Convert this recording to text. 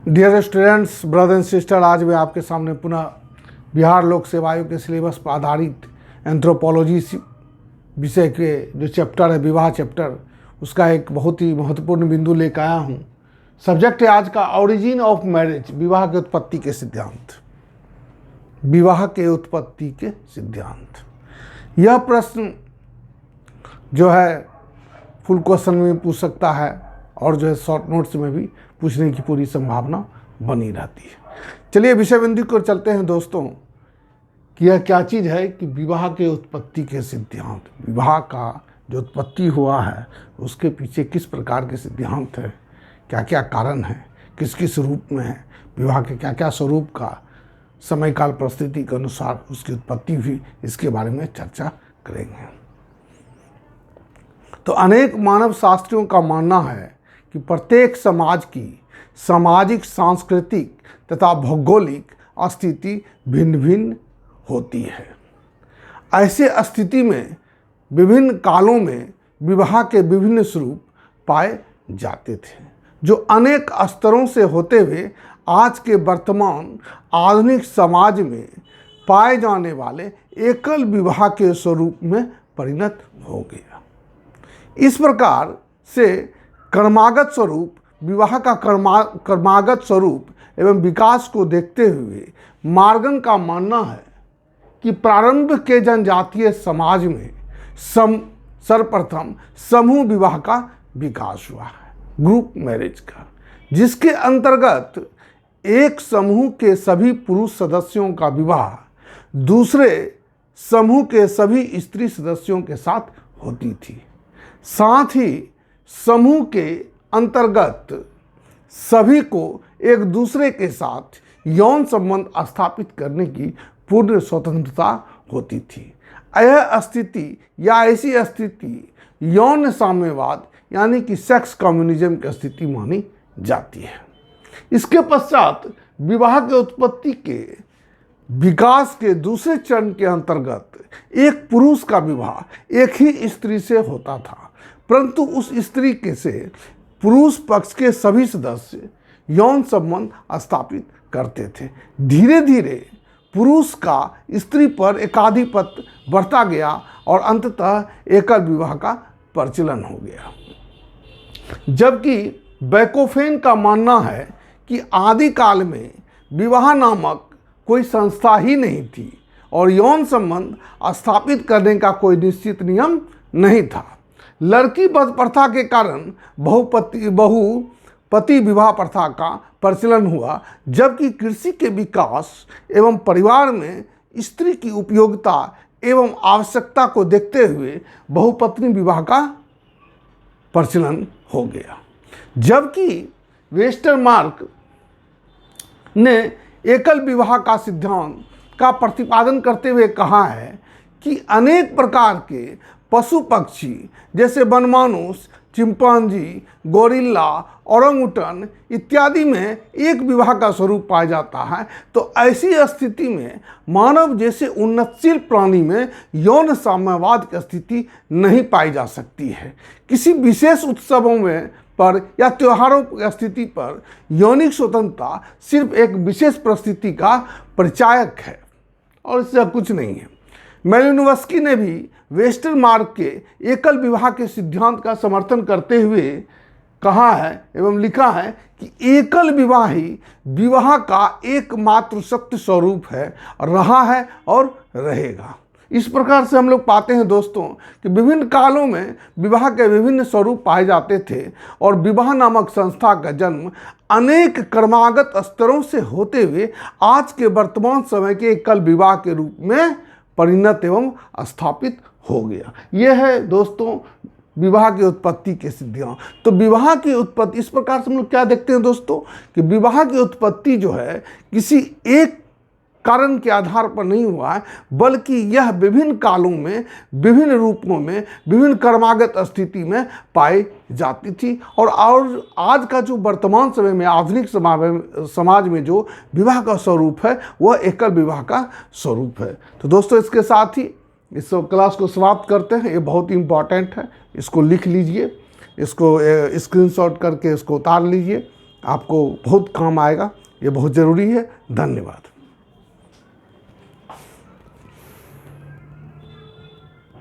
Dear students, brother and sister, आज मैं आपके सामने पुनः बिहार लोक सेवा आयोग के सिलेबस पर आधारित एंथ्रोपोलॉजी विषय के जो चैप्टर है, विवाह चैप्टर, उसका एक बहुत ही महत्वपूर्ण बिंदु लेकर आया हूँ। सब्जेक्ट है आज का ओरिजिन ऑफ मैरिज, विवाह के उत्पत्ति के सिद्धांत। विवाह के उत्पत्ति के सिद्धांत, यह प्रश्न जो है फुल क्वेश्चन में पूछ सकता है और जो है शॉर्ट नोट्स में भी पूछने की पूरी संभावना बनी रहती है। चलिए विषय बिंदु को चलते हैं दोस्तों कि यह क्या चीज़ है कि विवाह के उत्पत्ति के सिद्धांत। विवाह का जो उत्पत्ति हुआ है उसके पीछे किस प्रकार के सिद्धांत है, क्या क्या कारण है, किस किस रूप में है, विवाह के क्या क्या स्वरूप का समय काल परिस्थिति के अनुसार उसकी उत्पत्ति हुई, इसके बारे में चर्चा करेंगे। तो अनेक मानव शास्त्रियों का मानना है कि प्रत्येक समाज की सामाजिक, सांस्कृतिक तथा भौगोलिक स्थिति भिन्न भिन्न होती है। ऐसे स्थिति में विभिन्न कालों में विवाह के विभिन्न स्वरूप पाए जाते थे, जो अनेक स्तरों से होते हुए आज के वर्तमान आधुनिक समाज में पाए जाने वाले एकल विवाह के स्वरूप में परिणत हो गया। इस प्रकार से कर्मागत स्वरूप, विवाह का कर्मागत स्वरूप एवं विकास को देखते हुए मार्गन का मानना है कि प्रारंभ के जनजातीय समाज में सर्वप्रथम समूह विवाह का विकास हुआ है, ग्रुप मैरिज का, जिसके अंतर्गत एक समूह के सभी पुरुष सदस्यों का विवाह दूसरे समूह के सभी स्त्री सदस्यों के साथ होती थी। साथ ही समूह के अंतर्गत सभी को एक दूसरे के साथ यौन संबंध स्थापित करने की पूर्ण स्वतंत्रता होती थी। यह स्थिति या ऐसी स्थिति यौन साम्यवाद यानी कि सेक्स कम्युनिज्म की स्थिति मानी जाती है। इसके पश्चात विवाह के उत्पत्ति के विकास के दूसरे चरण के अंतर्गत एक पुरुष का विवाह एक ही स्त्री से होता था, परंतु उस स्त्री के से पुरुष पक्ष के सभी सदस्य यौन संबंध स्थापित करते थे। धीरे धीरे पुरुष का स्त्री पर एकाधिपत्य बढ़ता गया और अंततः एकल विवाह का प्रचलन हो गया। जबकि बैकोफेन का मानना है कि आदिकाल में विवाह नामक कोई संस्था ही नहीं थी और यौन संबंध स्थापित करने का कोई निश्चित नियम नहीं था। लड़की बध प्रथा के कारण बहुपति विवाह प्रथा का प्रचलन हुआ, जबकि कृषि के विकास एवं परिवार में स्त्री की उपयोगिता एवं आवश्यकता को देखते हुए बहुपत्नी विवाह का प्रचलन हो गया। जबकि वेस्टरमार्क ने एकल विवाह का सिद्धांत का प्रतिपादन करते हुए कहा है कि अनेक प्रकार के पशु पक्षी जैसे बनमानुष, चिंपांजी, गोरिल्ला, ओरंगुटन इत्यादि में एक विवाह का स्वरूप पाया जाता है, तो ऐसी स्थिति में मानव जैसे उन्नतशील प्राणी में यौन साम्यवाद की स्थिति नहीं पाई जा सकती है। किसी विशेष उत्सवों में पर या त्योहारों की स्थिति पर यौनिक स्वतंत्रता सिर्फ एक विशेष परिस्थिति का परिचायक है और इससे कुछ नहीं है। मेलिनोवस्की ने भी वेस्टरमार्क के एकल विवाह के सिद्धांत का समर्थन करते हुए कहा है एवं लिखा है कि एकल विवाह ही विवाह का एकमात्र सत्य स्वरूप है, रहा है और रहेगा। इस प्रकार से हम लोग पाते हैं दोस्तों कि विभिन्न कालों में विवाह के विभिन्न स्वरूप पाए जाते थे और विवाह नामक संस्था का जन्म अनेक क्रमागत स्तरों से होते हुए आज के वर्तमान समय के एकल विवाह के रूप में परिणत एवं स्थापित हो गया। यह है दोस्तों विवाह की उत्पत्ति के सिद्धांत। तो विवाह की उत्पत्ति इस प्रकार से हम लोग क्या देखते हैं दोस्तों कि विवाह की उत्पत्ति जो है किसी एक कारण के आधार पर नहीं हुआ है, बल्कि यह विभिन्न कालों में, विभिन्न रूपों में, विभिन्न कर्मागत स्थिति में पाई जाती थी। और आज का जो वर्तमान समय में आधुनिक समाज में जो विवाह का स्वरूप है वह एकल विवाह का स्वरूप है। तो दोस्तों इसके साथ ही इस क्लास को समाप्त करते हैं। ये बहुत ही इम्पॉर्टेंट है, इसको लिख लीजिए, इसको स्क्रीनशॉट करके इसको उतार लीजिए आपको बहुत काम आएगा। ये बहुत ज़रूरी है। धन्यवाद।